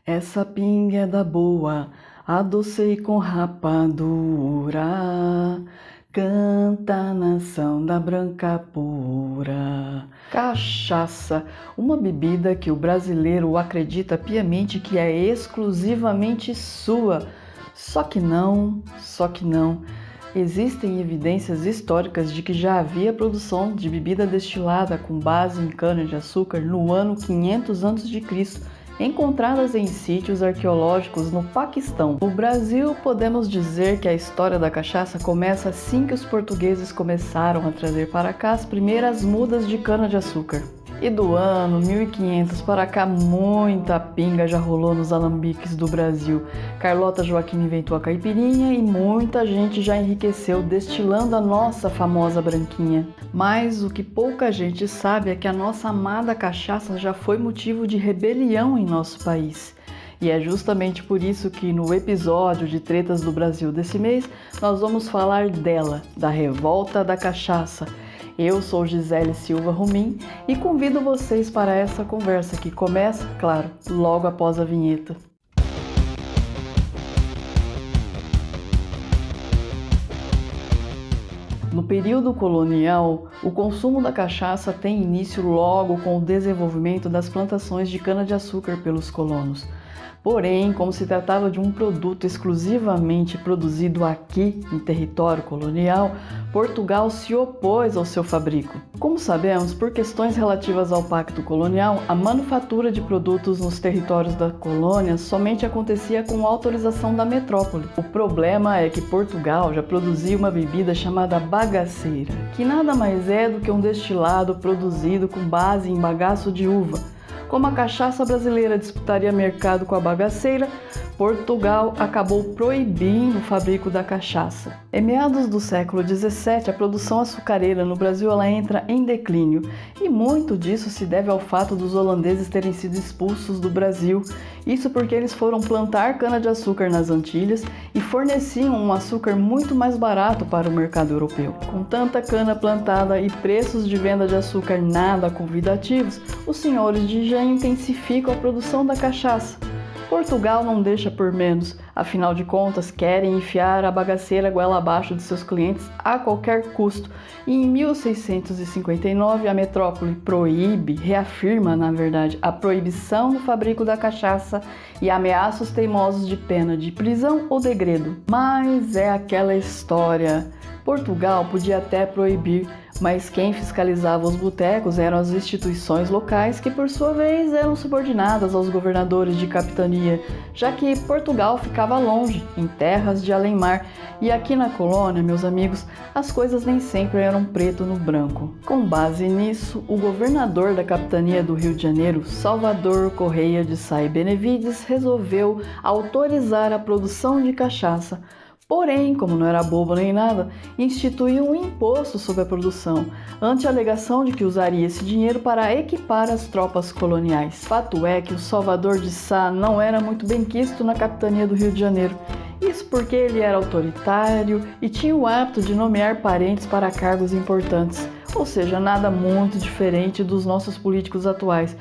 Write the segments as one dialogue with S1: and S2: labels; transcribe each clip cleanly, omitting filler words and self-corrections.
S1: Essa pinga é da boa, adocei com rapadura. Canta nação da branca pura. Cachaça, uma bebida que o brasileiro acredita piamente que é exclusivamente sua. Só que não. Existem evidências históricas de que já havia produção de bebida destilada com base em cana-de-açúcar no ano 500 a.C., encontradas em sítios arqueológicos no Paquistão. No Brasil, podemos dizer que a história da cachaça começa assim que os portugueses começaram a trazer para cá as primeiras mudas de cana-de-açúcar. E do ano 1500 para cá, muita pinga já rolou nos alambiques do Brasil. Carlota Joaquim inventou a caipirinha e muita gente já enriqueceu destilando a nossa famosa branquinha. Mas o que pouca gente sabe é que a nossa amada cachaça já foi motivo de rebelião em nosso país. E é justamente por isso que no episódio de Tretas do Brasil desse mês, nós vamos falar dela, da revolta da cachaça. Eu sou Gisele Silva Rumim e convido vocês para essa conversa que começa, claro, logo após a vinheta. No período colonial, o consumo da cachaça tem início logo com o desenvolvimento das plantações de cana-de-açúcar pelos colonos. Porém, como se tratava de um produto exclusivamente produzido aqui em território colonial, Portugal se opôs ao seu fabrico. Como sabemos, por questões relativas ao Pacto Colonial, a manufatura de produtos nos territórios da colônia somente acontecia com autorização da metrópole. O problema é que Portugal já produzia uma bebida chamada bagaceira, que nada mais é do que um destilado produzido com base em bagaço de uva. Como a cachaça brasileira disputaria mercado com a bagaceira, Portugal acabou proibindo o fabrico da cachaça. Em meados do século XVII, a produção açucareira no Brasil entra em declínio, e muito disso se deve ao fato dos holandeses terem sido expulsos do Brasil. Isso porque eles foram plantar cana-de-açúcar nas Antilhas e forneciam um açúcar muito mais barato para o mercado europeu. Com tanta cana plantada e preços de venda de açúcar nada convidativos, os senhores de engenho intensificam a produção da cachaça. Portugal não deixa por menos, afinal de contas querem enfiar a bagaceira goela abaixo de seus clientes a qualquer custo. E em 1659 a metrópole reafirma a proibição do fabrico da cachaça e ameaça os teimosos de pena de prisão ou degredo. Mas é aquela história. Portugal podia até proibir, mas quem fiscalizava os botecos eram as instituições locais, que por sua vez eram subordinadas aos governadores de capitania, já que Portugal ficava longe, em terras de além-mar, e aqui na colônia, meus amigos, as coisas nem sempre eram preto no branco. Com base nisso, o governador da capitania do Rio de Janeiro, Salvador Correia de Sá e Benevides, resolveu autorizar a produção de cachaça. Porém, como não era bobo nem nada, instituiu um imposto sobre a produção, ante a alegação de que usaria esse dinheiro para equipar as tropas coloniais. Fato é que o Salvador de Sá não era muito benquisto na capitania do Rio de Janeiro. Isso porque ele era autoritário e tinha o hábito de nomear parentes para cargos importantes, ou seja, nada muito diferente dos nossos políticos atuais.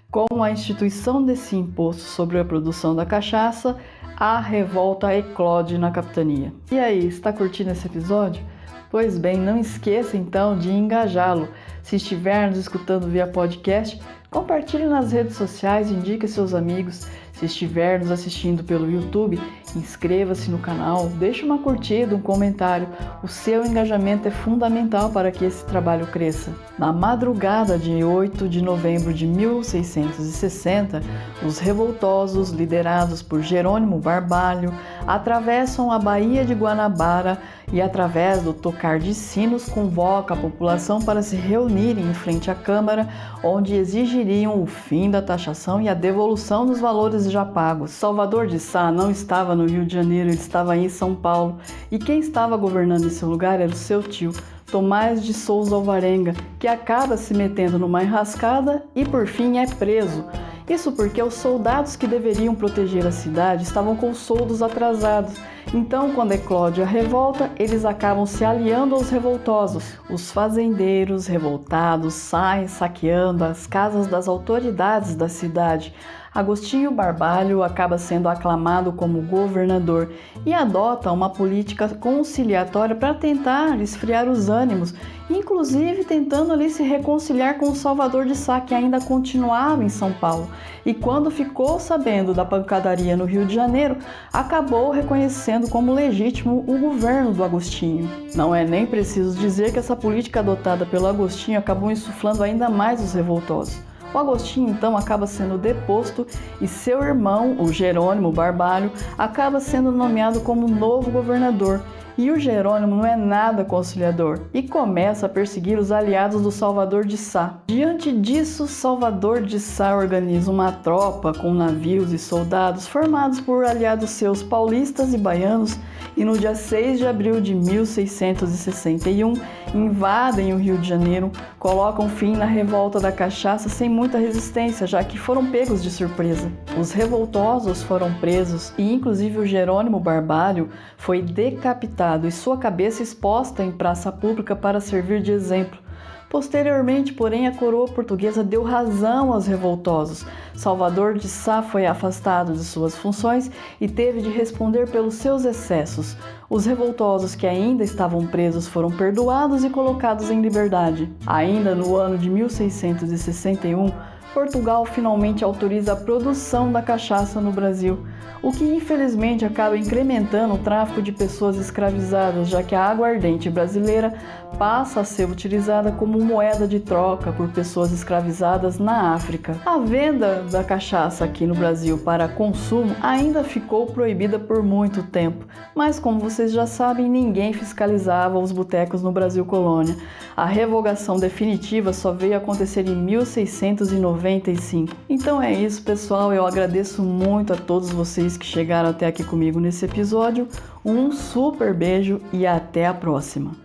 S1: Com a instituição desse imposto sobre a produção da cachaça, a revolta eclode na capitania. E aí, está curtindo esse episódio? Pois bem, não esqueça então de engajá-lo. Se estiver nos escutando via podcast, compartilhe nas redes sociais, indique a seus amigos. Se estiver nos assistindo pelo YouTube, inscreva-se no canal, deixe uma curtida, um comentário. O seu engajamento é fundamental para que esse trabalho cresça. Na madrugada de 8 de novembro de 1660, os revoltosos, liderados por Jerônimo Barbalho, atravessam a Baía de Guanabara e, através do tocar de sinos, convoca a população para se reunirem em frente à Câmara, onde exigiriam o fim da taxação e a devolução dos valores já pagos. Salvador de Sá não estava no Rio de Janeiro, ele estava em São Paulo, e quem estava governando em seu lugar era o seu tio, Tomás de Souza Alvarenga, que acaba se metendo numa enrascada e por fim é preso. Isso porque os soldados que deveriam proteger a cidade estavam com soldos atrasados. Então, quando eclode a revolta, eles acabam se aliando aos revoltosos. Os fazendeiros revoltados saem saqueando as casas das autoridades da cidade. Agostinho Barbalho acaba sendo aclamado como governador e adota uma política conciliatória para tentar esfriar os ânimos, inclusive tentando ali se reconciliar com o Salvador de Sá, que ainda continuava em São Paulo. E quando ficou sabendo da pancadaria no Rio de Janeiro, acabou reconhecendo como legítimo o governo do Agostinho. Não é nem preciso dizer que essa política adotada pelo Agostinho acabou insuflando ainda mais os revoltosos. O Agostinho então acaba sendo deposto e seu irmão, o Jerônimo Barbalho, acaba sendo nomeado como novo governador. E o Jerônimo não é nada conciliador e começa a perseguir os aliados do Salvador de Sá. Diante disso, Salvador de Sá organiza uma tropa com navios e soldados formados por aliados seus paulistas e baianos e no dia 6 de abril de 1661 invadem o Rio de Janeiro, colocam fim na revolta da cachaça sem muita resistência, já que foram pegos de surpresa. Os revoltosos foram presos e inclusive o Jerônimo Barbalho foi decapitado e sua cabeça exposta em praça pública para servir de exemplo. Posteriormente, porém, a coroa portuguesa deu razão aos revoltosos. Salvador de Sá foi afastado de suas funções e teve de responder pelos seus excessos. Os revoltosos que ainda estavam presos foram perdoados e colocados em liberdade. Ainda no ano de 1661, Portugal finalmente autoriza a produção da cachaça no Brasil, o que infelizmente acaba incrementando o tráfico de pessoas escravizadas, já que a aguardente brasileira passa a ser utilizada como moeda de troca por pessoas escravizadas na África. A venda da cachaça aqui no Brasil para consumo ainda ficou proibida por muito tempo, mas como vocês já sabem, ninguém fiscalizava os botecos no Brasil colônia. A revogação definitiva só veio acontecer em 1695. Então é isso, pessoal, eu agradeço muito a todos vocês que chegaram até aqui comigo nesse episódio. Um super beijo e até a próxima!